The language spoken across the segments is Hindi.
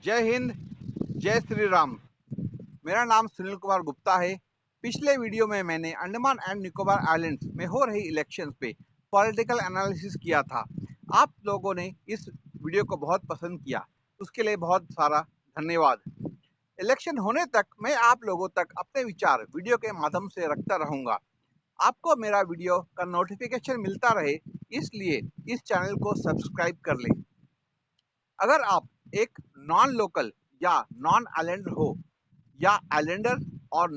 जय हिंद, जय श्री राम। मेरा नाम सुनील कुमार गुप्ता है। पिछले वीडियो में मैंने अंडमान एंड निकोबार आइलैंड्स में हो रही इलेक्शंस पे पॉलिटिकल एनालिसिस किया था। आप लोगों ने इस वीडियो को बहुत पसंद किया, उसके लिए बहुत सारा धन्यवाद। इलेक्शन होने तक मैं आप लोगों तक अपने विचार वीडियो के माध्यम से रखता रहूंगा। आपको मेरा वीडियो का नोटिफिकेशन मिलता रहे, इसलिए इस चैनल को सब्सक्राइब कर लें। अगर आप एक नॉन लोकल या नॉन आइलैंडर हो या आइलैंडर और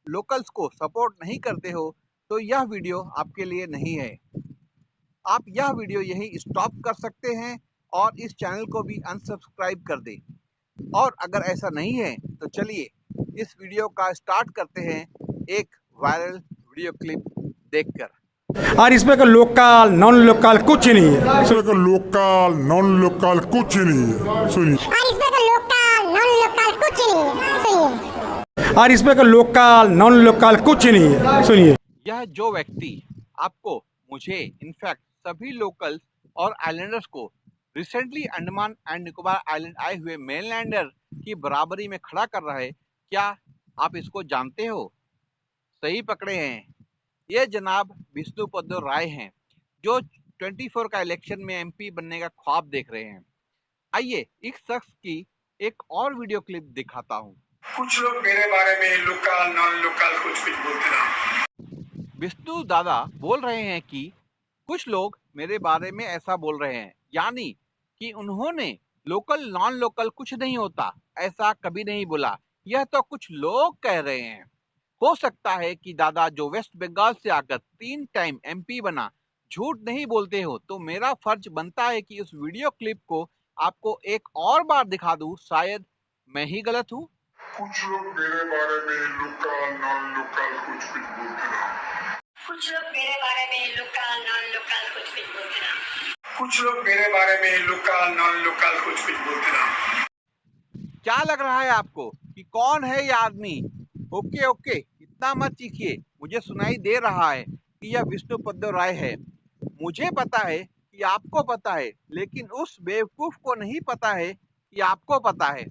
लोकल्स को सपोर्ट नहीं करते हो तो यह वीडियो आपके लिए नहीं है। आप यह वीडियो यहीं स्टॉप कर सकते हैं और इस चैनल को भी अनसब्सक्राइब कर दें। और अगर ऐसा नहीं है तो चलिए इस वीडियो का स्टार्ट करते हैं एक वायरल वीडियो क्लिप देखकर। और इसमें का लोकल नॉन लोकल कुछ नहीं है। इसमें का लोकल नॉन लोकल कुछ नहीं है, सुनिए। और इसमें का लोकल नॉन लोकल कुछ नहीं है, सुनिए। और इसमें का लोकल नॉन लोकल कुछ नहीं है, सुनिए। यह जो व्यक्ति आपको, मुझे, इनफैक्ट सभी लोकल्स और आइलैंडर्स को recently Andaman and Nicobar island आए हुए मेनलैंडर की बराबरी में खड़ा कर रहा है, क्या आप इसको जानते हो? सही पकड़े हैं, ये जनाब विष्णुपद राय हैं, जो 24 का इलेक्शन में एमपी बनने का ख्वाब देख रहे हैं। आइए इस शख्स की एक और वीडियो क्लिप दिखाता हूँ। कुछ लोग मेरे बारे में लोकल नॉन लोकल कुछ बोलते रहा। विष्णु दादा बोल रहे हैं कि कुछ लोग मेरे बारे में ऐसा बोल रहे हैं, यानी कि उन्होंने लोकल नॉन लोकल कुछ नहीं होता ऐसा कभी नहीं बोला। यह तो कुछ लोग कह रहे हैं। हो सकता है कि दादा जो वेस्ट बंगाल से आकर 3 टाइम एमपी बना झूठ नहीं बोलते हो, तो मेरा फर्ज बनता है कि उस वीडियो क्लिप को आपको एक और बार दिखा दूं। शायद मैं ही गलत हूँ। कुछ लोग मेरे बारे में लोकल नॉन लोकल कुछ बोलते रहा। कुछ लोग मेरे बारे में लोकल नॉन लोकल कुछ बोलते रहा। कुछ लोग मेरे बारे में लोकल नॉन लोकल कुछ बोलते रहा। क्या लग रहा है आपको कि कौन है ये आदमी? ओके ओके, इतना मत चीखिए। मुझे सुनाई दे रहा है कि यह विष्णुपद राय है। मुझे पता है कि आपको पता है, लेकिन उस बेवकूफ को नहीं पता है कि आपको पता है।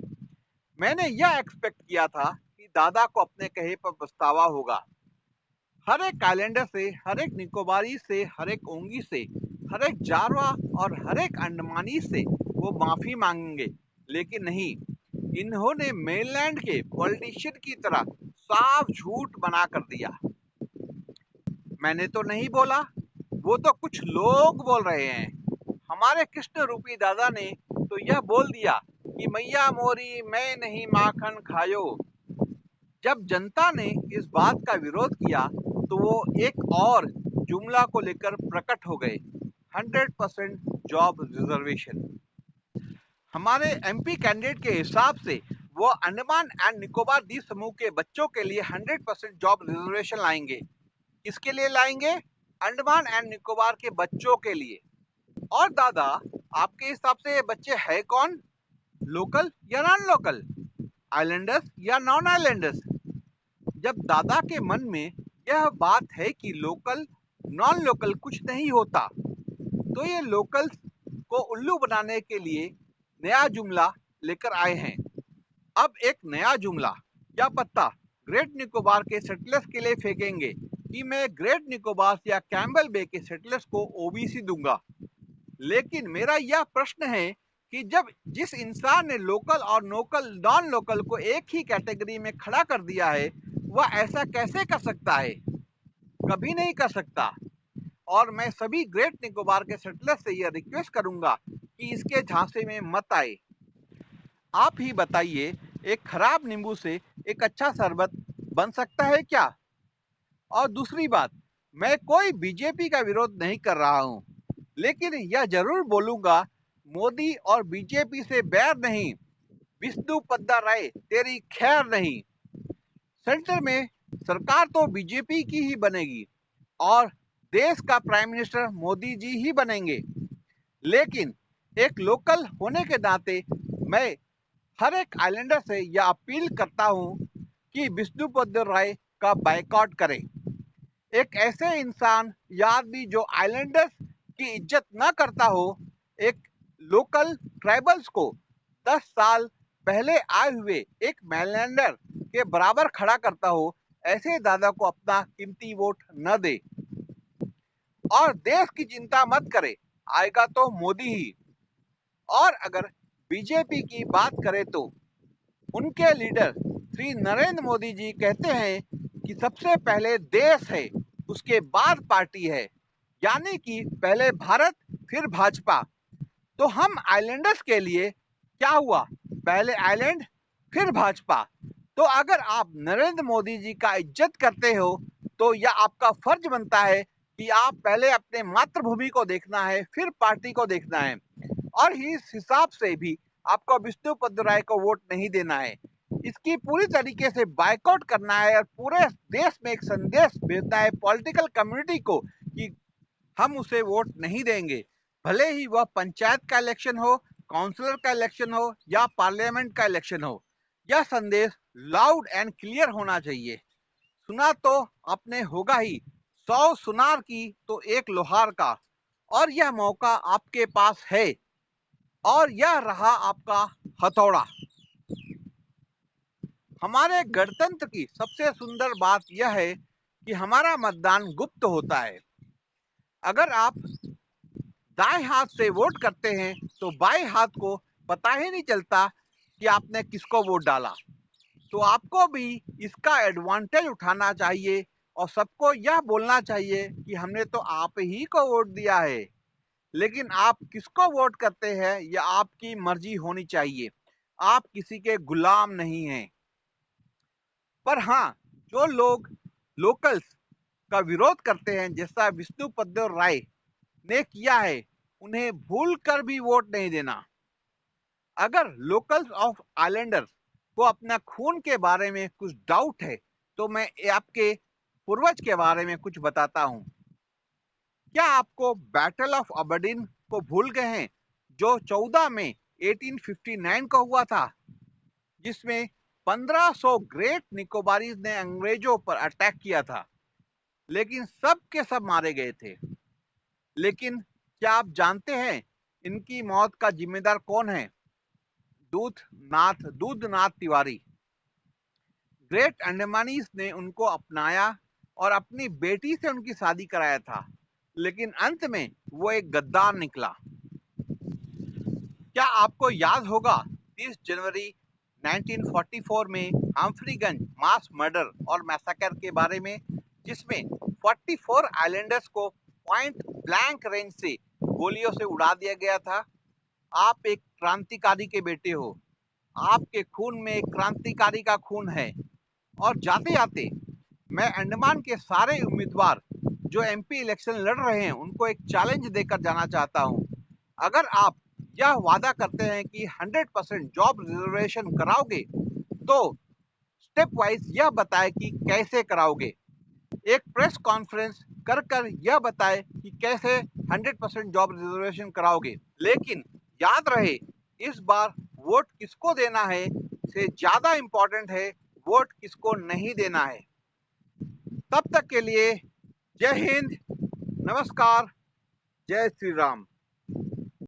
मैंने यह एक्सपेक्ट किया था कि दादा को अपने कहे पर पछतावा होगा। हर एक आइलैंडर से, हर एक निकोबारी से, हर एक ओंगी से, हर एक जारवा और हर एक अंडमानी से वो माफी मांगेंगे, लेकिन नहीं, इन्होंने मेनलैंड के पॉलिटिशियन की तरह साफ झूठ बना कर दिया। मैंने तो नहीं बोला, वो तो कुछ लोग बोल रहे हैं। हमारे कृष्ण रूपी दादा ने तो यह बोल दिया कि मैया मोरी मैं नहीं माखन खायो। जब जनता ने इस बात का विरोध किया तो वो एक और जुमला को लेकर प्रकट हो गए, 100% जॉब रिजर्वेशन। हमारे एमपी कैंडिडेट के हिसाब से वो अंडमान एंड निकोबार द्वीप समूह के बच्चों के लिए 100% जॉब रिजर्वेशन लाएंगे। किसके लिए लाएंगे? अंडमान एंड निकोबार के बच्चों के लिए। और दादा, आपके हिसाब से ये बच्चे है कौन? लोकल या नॉन लोकल? आइलैंडर्स या नॉन आइलैंडर्स? जब दादा के मन में यह बात है कि लोकल नॉन लोकल कुछ नहीं होता, तो ये लोकल्स को उल्लू बनाने के लिए नया जुमला लेकर आए हैं। अब एक नया जुमला या पत्ता ग्रेट निकोबार के सेटलर्स के लिए फेंकेंगे कि मैं ग्रेट निकोबार या कैम्बल बे के सेटलर्स को ओबीसी दूंगा। लेकिन मेरा यह प्रश्न है कि जब जिस इंसान ने लोकल और नॉन लोकल को एक ही कैटेगरी में खड़ा कर दिया है, वह ऐसा कैसे कर सकता है? कभी नहीं कर सकता। और मैं सभी ग्रेट निकोबार के सेटलर्स से यह रिक्वेस्ट करूंगा कि इसके झांसे में मत आए। आप ही बताइए, एक खराब नींबू से एक अच्छा शरबत बन सकता है क्या? और दूसरी बात, मैं कोई बीजेपी का विरोध नहीं कर रहा हूं, लेकिन यह जरूर बोलूंगा, मोदी और बीजेपी से बैर नहीं। विष्णुपद राय तेरी खैर नहीं। सेंटर में सरकार तो बीजेपी की ही बनेगी और देश का प्राइम मिनिस्टर मोदी जी ही बनेंगे, लेकिन एक लोकल होने के नाते मैं हर एक आइलैंडर से यह अपील करता हूं कि विष्णुपद राय का बायकॉट करें। एक ऐसे इंसान या आदमी जो आइलैंडर्स की इज्जत न करता हो, एक लोकल ट्राइबल्स को 10 साल पहले आए हुए एक मैनलैंडर के बराबर खड़ा करता हो, ऐसे दादा को अपना कीमती वोट न दे। और देश की चिंता मत करे, आएगा तो मोदी ही। और अगर बीजेपी की बात करें तो उनके लीडर श्री नरेंद्र मोदी जी कहते हैं कि सबसे पहले देश है, उसके बाद पार्टी है, यानी कि पहले भारत फिर भाजपा। तो हम आइलैंडर्स के लिए क्या हुआ, पहले आइलैंड फिर भाजपा। तो अगर आप नरेंद्र मोदी जी का इज्जत करते हो तो यह आपका फर्ज बनता है कि आप पहले अपने मातृभूमि को देखना है, फिर पार्टी को देखना है। और इस हिसाब से भी आपको विष्णुपद राय को वोट नहीं देना है, इसकी पूरी तरीके से बायकॉट करना है और पूरे देश में एक संदेश भेजना है पॉलिटिकल कम्युनिटी को कि हम उसे वोट नहीं देंगे, भले ही वह पंचायत का इलेक्शन हो, काउंसलर का इलेक्शन हो या पार्लियामेंट का इलेक्शन हो। यह संदेश लाउड एंड क्लियर होना चाहिए। सुना तो आपने होगा ही, 100 सुनार की तो एक लोहार का। और यह मौका आपके पास है और यह रहा आपका हथौड़ा। हमारे गणतंत्र की सबसे सुंदर बात यह है कि हमारा मतदान गुप्त होता है। अगर आप दाएं हाथ से वोट करते हैं तो बाएं हाथ को पता ही नहीं चलता कि आपने किसको वोट डाला। तो आपको भी इसका एडवांटेज उठाना चाहिए और सबको यह बोलना चाहिए कि हमने तो आप ही को वोट दिया है। लेकिन आप किसको वोट करते हैं यह आपकी मर्जी होनी चाहिए, आप किसी के गुलाम नहीं हैं। पर हाँ, जो लोग लोकल्स का विरोध करते हैं जैसा विष्णुपद राय ने किया है, उन्हें भूल कर भी वोट नहीं देना। अगर लोकल्स ऑफ आइलैंडर्स को अपना खून के बारे में कुछ डाउट है तो मैं आपके पूर्वज के बारे में कुछ बताता हूँ। क्या आपको बैटल ऑफ अबरडीन को भूल गए हैं, जो 14 मई 1859 को हुआ था, जिसमें 1500 ग्रेट निकोबारीज ने अंग्रेजों पर अटैक किया था, लेकिन सब के सब मारे गए थे। लेकिन क्या आप जानते हैं इनकी मौत का जिम्मेदार कौन है? दूधनाथ तिवारी। ग्रेट अंडमानीज ने उनको अपनाया और अपनी बेटी से उनकी शादी कराया था, लेकिन अंत में वो एक गद्दार निकला। क्या आपको याद होगा 30 जनवरी 1944 में हम्फ्रीगंज मास मर्डर और मैसाकर के बारे में, जिसमें 44 आइलैंडर्स को पॉइंट ब्लैंक रेंज से गोलियों से उड़ा दिया गया था। आप एक क्रांतिकारी के बेटे हो, आपके खून में एक क्रांतिकारी का खून है। और जाते जाते मैं अंडमान के सारे उम्मीदवार जो एमपी इलेक्शन लड़ रहे हैं उनको एक चैलेंज देकर जाना चाहता हूं। अगर आप यह वादा करते हैं कि 100% जॉब रिजर्वेशन कराओगे तो स्टेप वाइज यह बताएं कि कैसे कराओगे। एक प्रेस कॉन्फ्रेंस कर यह बताएं कि कैसे 100% जॉब रिजर्वेशन कराओगे। लेकिन याद रहे, इस बार वोट किसको देना है से ज्यादा इंपॉर्टेंट है वोट किसको नहीं देना है। तब तक के लिए जय हिंद, नमस्कार, जय श्री राम।